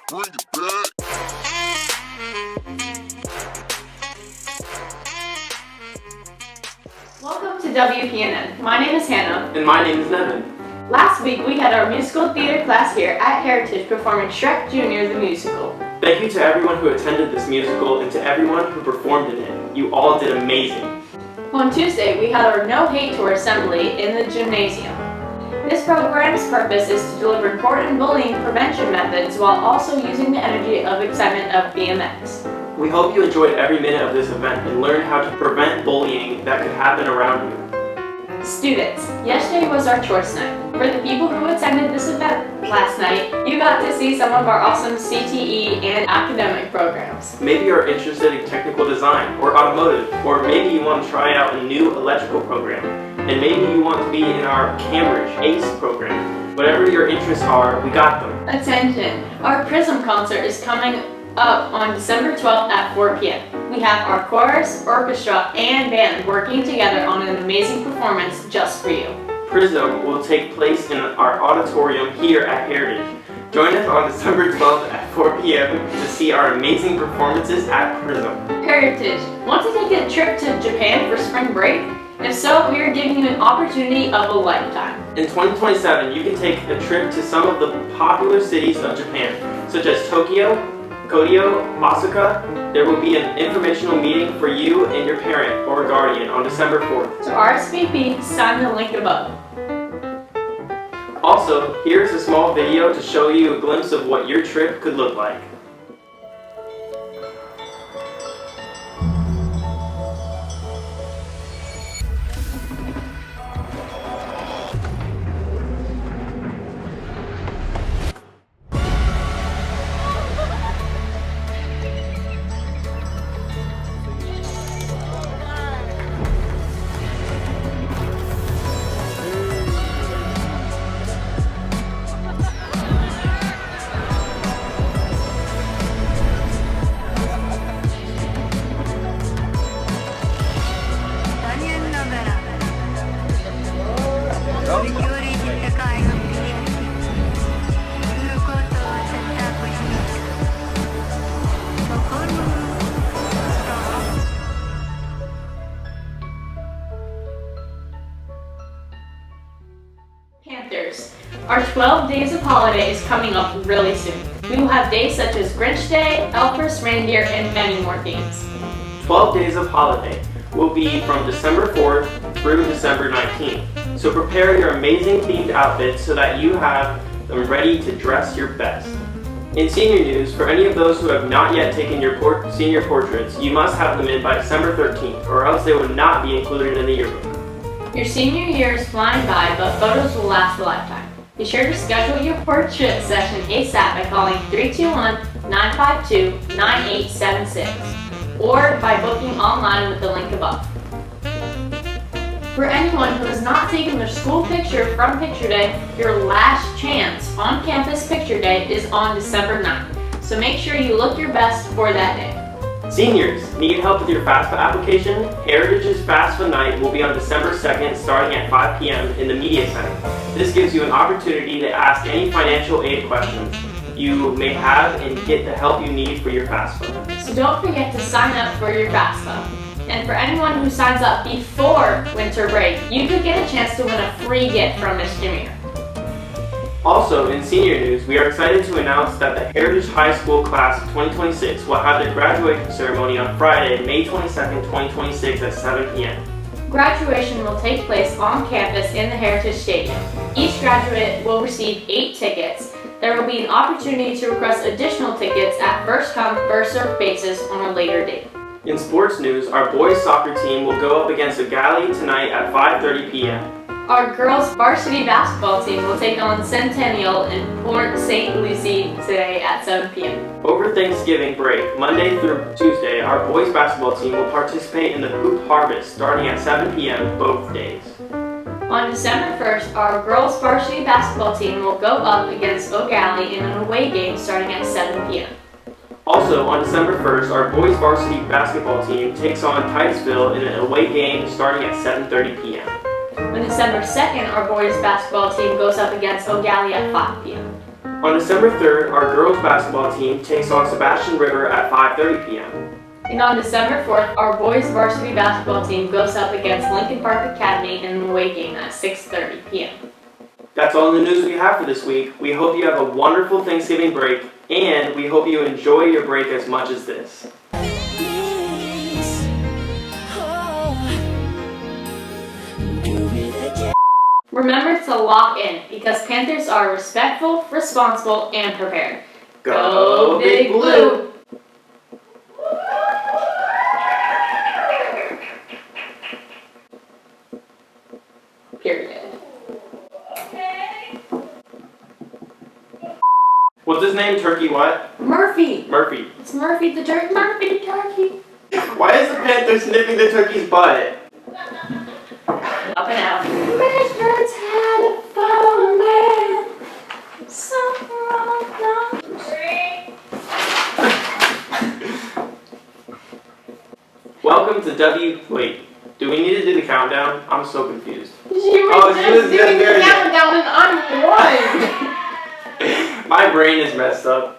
Bring it back. Welcome to WPNN. My name is Hannah. And my name is Nevin. Last week we had our musical theater class here at Heritage performing Shrek Jr. the musical. Thank you to everyone who attended this musical and to everyone who performed in it. You all did amazing. On Tuesday we had our No Hate Tour assembly in the gymnasium. This program's purpose is to deliver important bullying prevention methods while also using the energy of excitement of BMX. We hope you enjoyed every minute of this event and learned how to prevent bullying that could happen around you. Students, yesterday was our choice night. For the people who attended this event last night, you got to see some of our awesome CTE and academic programs. Maybe you're interested in technical design or automotive, or maybe you want to try out a new electrical program, and maybe you want to be in our Cambridge ACE program. Whatever your interests are, we got them. Attention! Our Prism concert is coming up on December 12th at 4 p.m. We have our chorus, orchestra, and band working together on an amazing performance just for you. Prism will take place in our auditorium here at Heritage. Join us on December 12th at 4 p.m. to see our amazing performances at Prism. Heritage, want to take a trip to Japan for spring break? If so, we are giving you an opportunity of a lifetime. In 2027, you can take a trip to some of the popular cities of Japan, such as Tokyo, Kyoto, Osaka. There will be an informational meeting for you and your parent or guardian on December 4th. To RSVP, sign the link above. Also, here's a small video to show you a glimpse of what your trip could look like. Panthers. Our 12 Days of Holiday is coming up really soon. We will have days such as Grinch Day, Elf's Reindeer, and many more themes. 12 Days of Holiday will be from December 4th through December 19th. So prepare your amazing themed outfits so that you have them ready to dress your best. In senior news, for any of those who have not yet taken your senior portraits, you must have them in by December 13th, or else they will not be included in the yearbook. Your senior year is flying by, but photos will last a lifetime. Be sure to schedule your portrait session ASAP by calling 321-952-9876 or by booking online with the link above. For anyone who has not taken their school picture from Picture Day, your last chance on campus Picture Day is on December 9th, so make sure you look your best for that day. Seniors, need help with your FAFSA application? Heritage's FAFSA night will be on December 2nd starting at 5 p.m. in the Media Center. This gives you an opportunity to ask any financial aid questions you may have and get the help you need for your FAFSA. So don't forget to sign up for your FAFSA. And for anyone who signs up before winter break, you could get a chance to win a free gift from Miss Jameer. Also, in senior news, we are excited to announce that the Heritage High School Class of 2026 will have their graduation ceremony on Friday, May 22nd, 2026 at 7 p.m. Graduation will take place on campus in the Heritage Stadium. Each graduate will receive 8 tickets. There will be an opportunity to request additional tickets at first come, first served basis on a later date. In sports news, our boys soccer team will go up against Ogali tonight at 5:30 p.m. Our girls varsity basketball team will take on Centennial in Port St. Lucie today at 7 p.m. Over Thanksgiving break, Monday through Tuesday, our boys basketball team will participate in the Hoop Harvest starting at 7 p.m. both days. On December 1st, our girls varsity basketball team will go up against O'Galley in an away game starting at 7 p.m. Also, on December 1st, our boys varsity basketball team takes on Titusville in an away game starting at 7:30 p.m. On December 2nd, our boys basketball team goes up against O'Galley at 5 p.m. On December 3rd, our girls basketball team takes on Sebastian River at 5:30 p.m. And on December 4th, our boys varsity basketball team goes up against Lincoln Park Academy in an away game at 6:30 p.m. That's all the news we have for this week. We hope you have a wonderful Thanksgiving break, and we hope you enjoy your break as much as this. Remember to lock in, because Panthers are respectful, responsible, and prepared. Go Big Blue! Period. What's his name? Turkey what? Murphy! Murphy. It's Murphy the turkey. Murphy the turkey. Why is the panther sniffing the turkey's butt? Up and out. Richard's had a phone man. Something wrong. Welcome to Wait, do we need to do the countdown? I'm so confused. She was just doing the countdown and I'm one. My brain is messed up.